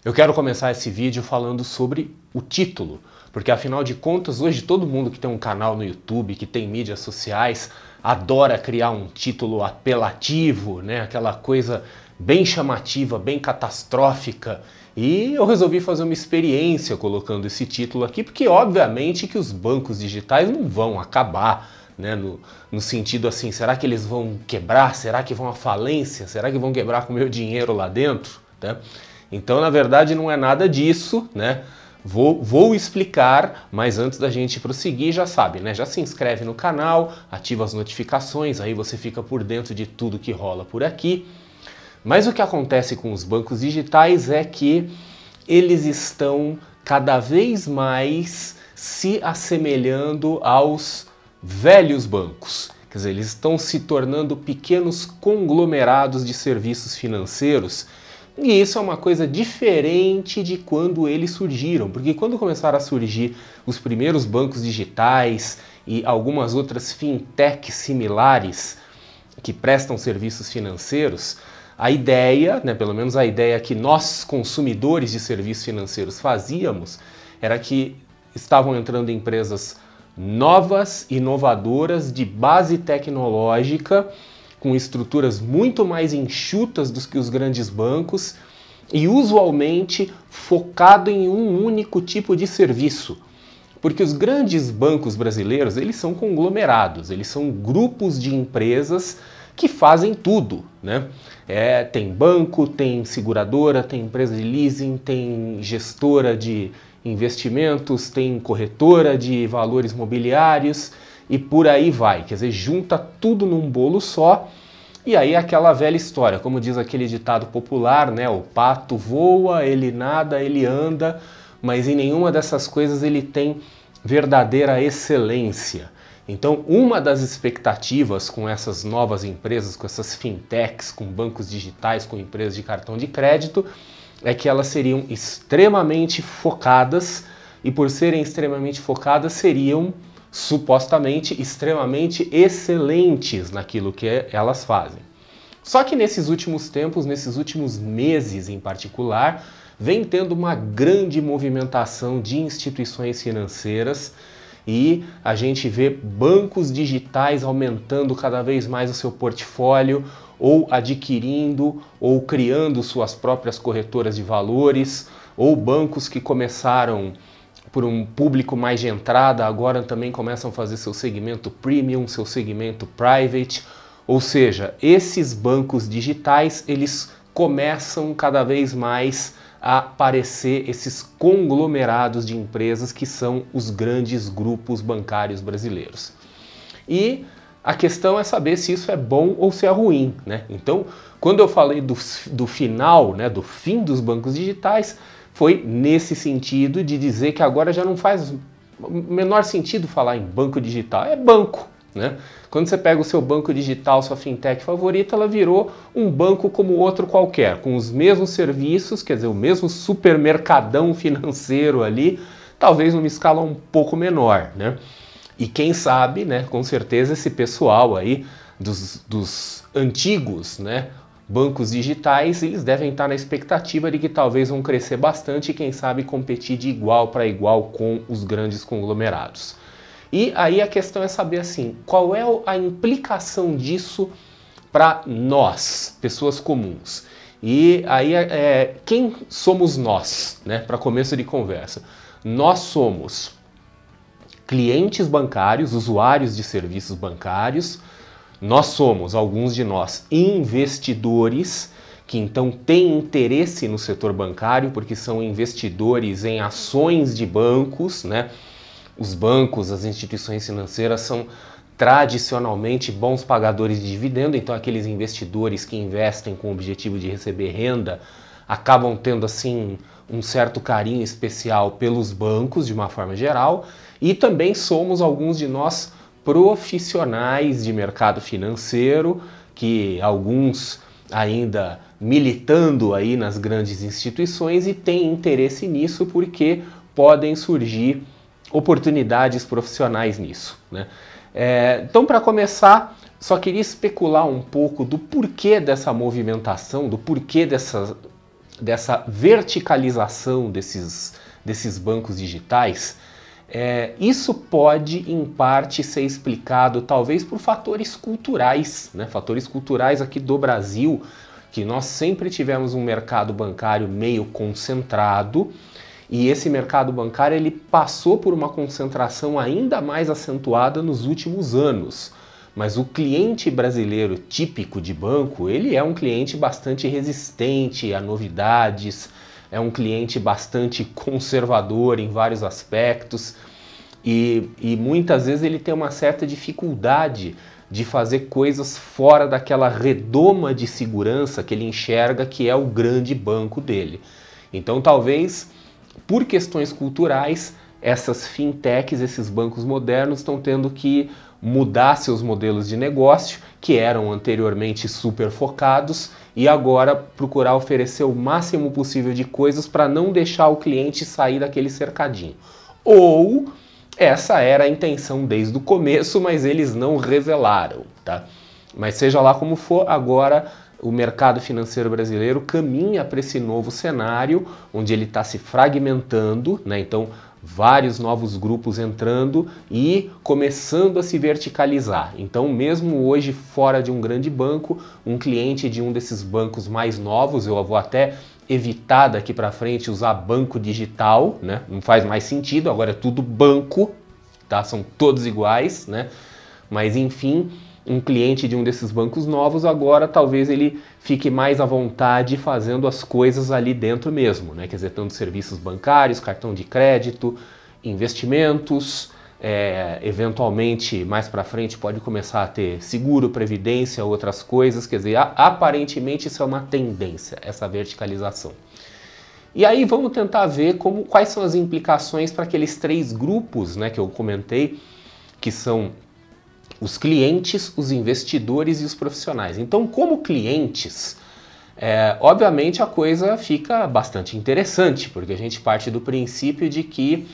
Eu quero começar esse vídeo falando sobre o título, porque afinal de contas hoje todo mundo que tem um canal no YouTube, que tem mídias sociais, adora criar um título apelativo, né? Aquela coisa bem chamativa, bem catastrófica. E eu resolvi fazer uma experiência colocando esse título aqui, porque obviamente que os bancos digitais não vão acabar, né? No sentido assim, será que eles vão quebrar? Será que vão à falência? Será que vão quebrar com o meu dinheiro lá dentro? Né? Então, na verdade, não é nada disso, né? Vou explicar, mas antes da gente prosseguir, já sabe, né? Já se inscreve no canal, ativa as notificações, aí você fica por dentro de tudo que rola por aqui. Mas o que acontece com os bancos digitais é que eles estão cada vez mais se assemelhando aos velhos bancos. Quer dizer, eles estão se tornando pequenos conglomerados de serviços financeiros. E isso é uma coisa diferente de quando eles surgiram, porque quando começaram a surgir os primeiros bancos digitais e algumas outras fintechs similares que prestam serviços financeiros, a ideia, né, pelo menos a ideia que nós consumidores de serviços financeiros fazíamos, era que estavam entrando empresas novas, inovadoras, de base tecnológica, com estruturas muito mais enxutas do que os grandes bancos e usualmente focado em um único tipo de serviço. Porque os grandes bancos brasileiros, eles são conglomerados, eles são grupos de empresas que fazem tudo, né? Tem banco, tem seguradora, tem empresa de leasing, tem gestora de investimentos, tem corretora de valores mobiliários, e por aí vai, quer dizer, junta tudo num bolo só, e aí aquela velha história, como diz aquele ditado popular, né? O pato voa, ele nada, ele anda, mas em nenhuma dessas coisas ele tem verdadeira excelência. Então, uma das expectativas com essas novas empresas, com essas fintechs, com bancos digitais, com empresas de cartão de crédito, é que elas seriam extremamente focadas, e por serem extremamente focadas, seriam supostamente extremamente excelentes naquilo que elas fazem. Só que nesses últimos tempos, nesses últimos meses em particular, vem tendo uma grande movimentação de instituições financeiras e a gente vê bancos digitais aumentando cada vez mais o seu portfólio, ou adquirindo ou criando suas próprias corretoras de valores, ou bancos que começaram por um público mais de entrada, agora também começam a fazer seu segmento premium, seu segmento private, ou seja, esses bancos digitais, eles começam cada vez mais a aparecer esses conglomerados de empresas que são os grandes grupos bancários brasileiros. E a questão é saber se isso é bom ou se é ruim, né? Então, quando eu falei do final, né, do fim dos bancos digitais, foi nesse sentido de dizer que agora já não faz o menor sentido falar em banco digital, é banco, né? Quando você pega o seu banco digital, sua fintech favorita, ela virou um banco como outro qualquer, com os mesmos serviços, quer dizer, o mesmo supermercadão financeiro ali, talvez numa escala um pouco menor, né? E quem sabe, né, com certeza esse pessoal aí dos antigos, né, bancos digitais, eles devem estar na expectativa de que talvez vão crescer bastante e quem sabe competir de igual para igual com os grandes conglomerados. E aí a questão é saber assim, qual é a implicação disso para nós, pessoas comuns? E aí quem somos nós, né, para começo de conversa? Nós somos clientes bancários, usuários de serviços bancários. Nós somos, alguns de nós, investidores que então têm interesse no setor bancário porque são investidores em ações de bancos, né? Os bancos, as instituições financeiras são tradicionalmente bons pagadores de dividendo, então aqueles investidores que investem com o objetivo de receber renda acabam tendo assim um certo carinho especial pelos bancos de uma forma geral, e também somos alguns de nós profissionais de mercado financeiro, que alguns ainda militando aí nas grandes instituições e têm interesse nisso porque podem surgir oportunidades profissionais nisso, né? Então, para começar, só queria especular um pouco do porquê dessa movimentação, do porquê dessa dessa verticalização desses bancos digitais, isso pode, em parte, ser explicado talvez por fatores culturais, né? Fatores culturais aqui do Brasil, que nós sempre tivemos um mercado bancário meio concentrado, e esse mercado bancário ele passou por uma concentração ainda mais acentuada nos últimos anos. Mas o cliente brasileiro típico de banco, ele é um cliente bastante resistente a novidades, é um cliente bastante conservador em vários aspectos e muitas vezes ele tem uma certa dificuldade de fazer coisas fora daquela redoma de segurança que ele enxerga que é o grande banco dele. Então talvez por questões culturais, essas fintechs, esses bancos modernos estão tendo que mudar seus modelos de negócio, que eram anteriormente super focados, e agora procurar oferecer o máximo possível de coisas para não deixar o cliente sair daquele cercadinho. Ou essa era a intenção desde o começo, mas eles não revelaram, tá? Mas seja lá como for, agora o mercado financeiro brasileiro caminha para esse novo cenário, onde ele está se fragmentando, né? Então, vários novos grupos entrando e começando a se verticalizar. Então, mesmo hoje, fora de um grande banco, um cliente de um desses bancos mais novos, eu vou até evitar daqui para frente usar banco digital, né? Não faz mais sentido, agora é tudo banco, tá? São todos iguais, né? Mas, enfim, um cliente de um desses bancos novos, agora talvez ele fique mais à vontade fazendo as coisas ali dentro mesmo, né? Quer dizer, tanto serviços bancários, cartão de crédito, investimentos, eventualmente mais para frente pode começar a ter seguro, previdência, outras coisas, quer dizer, aparentemente isso é uma tendência, essa verticalização. E aí vamos tentar ver quais são as implicações para aqueles três grupos, né, que eu comentei, que são os clientes, os investidores e os profissionais. Então, como clientes, obviamente a coisa fica bastante interessante, porque a gente parte do princípio de que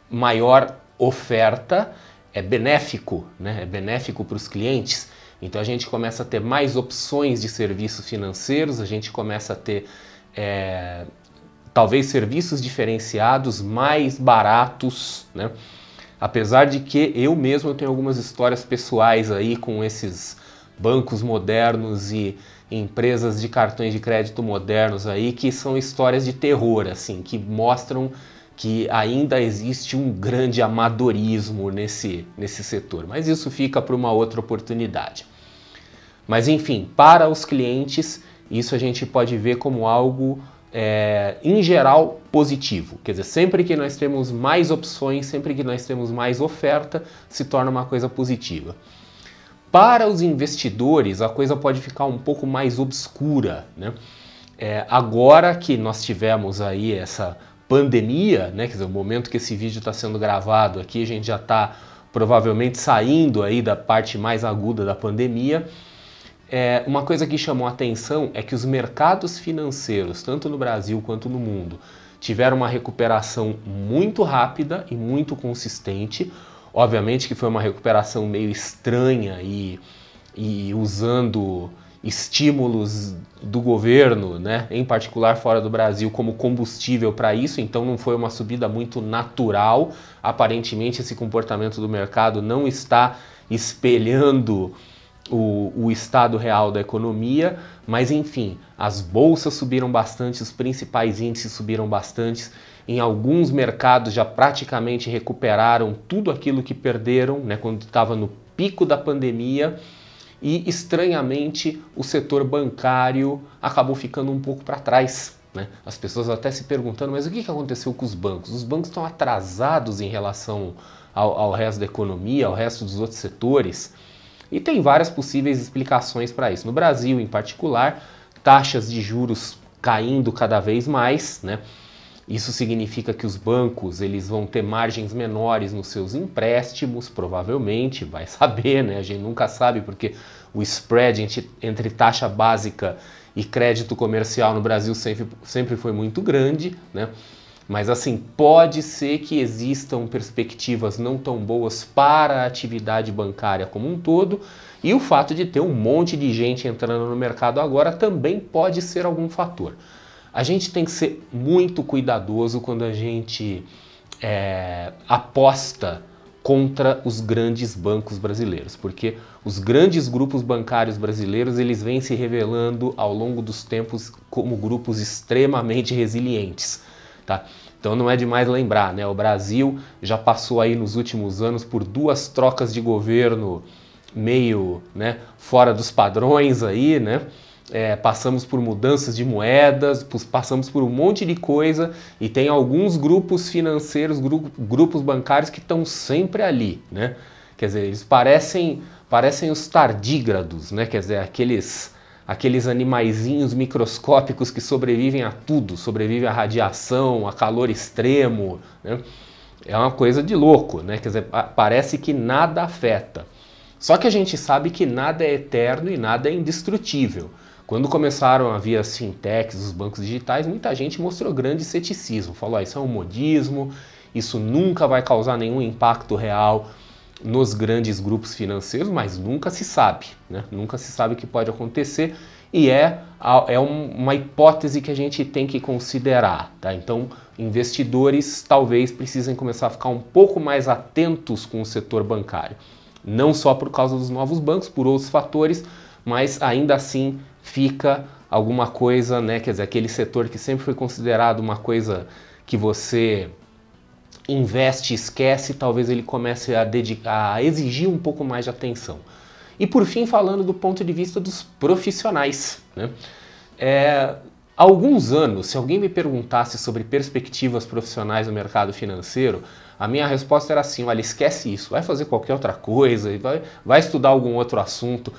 maior oferta é benéfico, né? É benéfico para os clientes. Então a gente começa a ter mais opções de serviços financeiros, a gente começa a ter talvez serviços diferenciados, mais baratos, né? Apesar de que eu mesmo tenho algumas histórias pessoais aí com esses bancos modernos e empresas de cartões de crédito modernos aí, que são histórias de terror, assim, que mostram que ainda existe um grande amadorismo nesse setor. Mas isso fica para uma outra oportunidade. Mas enfim, para os clientes, isso a gente pode ver como algo em geral positivo, quer dizer, sempre que nós temos mais opções, sempre que nós temos mais oferta, se torna uma coisa positiva. Para os investidores, a coisa pode ficar um pouco mais obscura, né? Agora que nós tivemos aí essa pandemia, né? Quer dizer, o momento que esse vídeo está sendo gravado aqui, a gente já está provavelmente saindo aí da parte mais aguda da pandemia. Uma coisa que chamou a atenção é que os mercados financeiros, tanto no Brasil quanto no mundo, tiveram uma recuperação muito rápida e muito consistente. Obviamente que foi uma recuperação meio estranha e usando estímulos do governo, né, em particular fora do Brasil, como combustível para isso, então não foi uma subida muito natural. Aparentemente esse comportamento do mercado não está espelhando o estado real da economia, mas enfim, as bolsas subiram bastante, os principais índices subiram bastante, em alguns mercados já praticamente recuperaram tudo aquilo que perderam, né, quando estava no pico da pandemia, e estranhamente o setor bancário acabou ficando um pouco para trás, né? As pessoas até se perguntando, mas o que aconteceu com os bancos? Os bancos estão atrasados em relação ao resto da economia, ao resto dos outros setores? E tem várias possíveis explicações para isso. No Brasil, em particular, taxas de juros caindo cada vez mais, né? Isso significa que os bancos eles vão ter margens menores nos seus empréstimos, provavelmente, vai saber, né? A gente nunca sabe porque o spread entre taxa básica e crédito comercial no Brasil sempre foi muito grande, né? Mas assim, pode ser que existam perspectivas não tão boas para a atividade bancária como um todo, e o fato de ter um monte de gente entrando no mercado agora também pode ser algum fator. A gente tem que ser muito cuidadoso quando a gente aposta contra os grandes bancos brasileiros, porque os grandes grupos bancários brasileiros eles vêm se revelando ao longo dos tempos como grupos extremamente resilientes, tá? Então não é demais lembrar, né? O Brasil já passou aí nos últimos anos por 2 trocas de governo meio, né, fora dos padrões aí, né? Passamos por mudanças de moedas, passamos por um monte de coisa e tem alguns grupos financeiros, grupos bancários que estão sempre ali, né? Quer dizer, eles parecem os tardígrados, né? Quer dizer, aqueles animaizinhos microscópicos que sobrevivem a tudo, sobrevivem à radiação, a calor extremo, né? É uma coisa de louco, né? Quer dizer, parece que nada afeta. Só que a gente sabe que nada é eterno e nada é indestrutível. Quando começaram a vir as fintechs, os bancos digitais, muita gente mostrou grande ceticismo. Falou, isso é um modismo, isso nunca vai causar nenhum impacto real nos grandes grupos financeiros, mas nunca se sabe, né? Nunca se sabe o que pode acontecer e é uma hipótese que a gente tem que considerar, tá? Então, investidores talvez precisem começar a ficar um pouco mais atentos com o setor bancário. Não só por causa dos novos bancos, por outros fatores, mas ainda assim fica alguma coisa, né? Quer dizer, aquele setor que sempre foi considerado uma coisa que você investe e esquece, talvez ele comece a exigir um pouco mais de atenção. E por fim, falando do ponto de vista dos profissionais, né? Há alguns anos, se alguém me perguntasse sobre perspectivas profissionais no mercado financeiro, a minha resposta era assim, olha, esquece isso, vai fazer qualquer outra coisa, vai estudar algum outro assunto,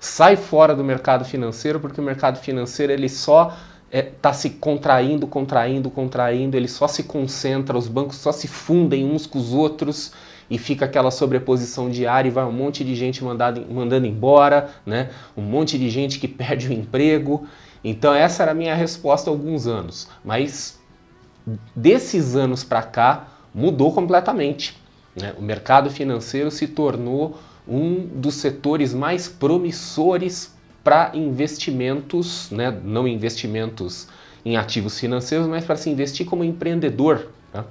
sai fora do mercado financeiro, porque o mercado financeiro ele só está se contraindo, ele só se concentra, os bancos só se fundem uns com os outros e fica aquela sobreposição diária e vai um monte de gente mandando embora, né? Um monte de gente que perde o emprego. Então essa era a minha resposta há alguns anos, mas desses anos para cá mudou completamente, né? O mercado financeiro se tornou um dos setores mais promissores para investimentos, né? Não investimentos em ativos financeiros, mas para se investir como empreendedor, né?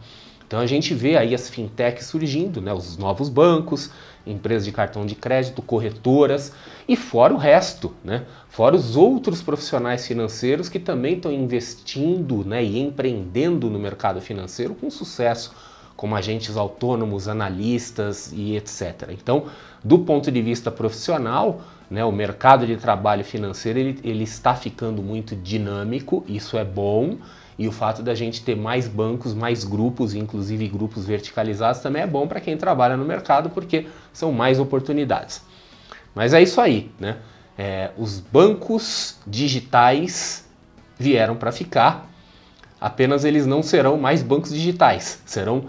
Então a gente vê aí as fintechs surgindo, né? Os novos bancos, empresas de cartão de crédito, corretoras e fora o resto, né? Fora os outros profissionais financeiros que também estão investindo, né, e empreendendo no mercado financeiro com sucesso, como agentes autônomos, analistas e etc. Então, do ponto de vista profissional, né, o mercado de trabalho financeiro ele está ficando muito dinâmico, isso é bom, e o fato da gente ter mais bancos, mais grupos, inclusive grupos verticalizados, também é bom para quem trabalha no mercado, porque são mais oportunidades. Mas é isso aí, né? Os bancos digitais vieram para ficar, apenas eles não serão mais bancos digitais, serão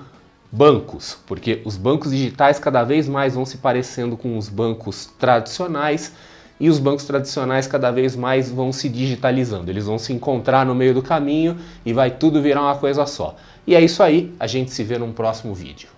bancos, porque os bancos digitais cada vez mais vão se parecendo com os bancos tradicionais e os bancos tradicionais cada vez mais vão se digitalizando. Eles vão se encontrar no meio do caminho e vai tudo virar uma coisa só. E é isso aí, a gente se vê num próximo vídeo.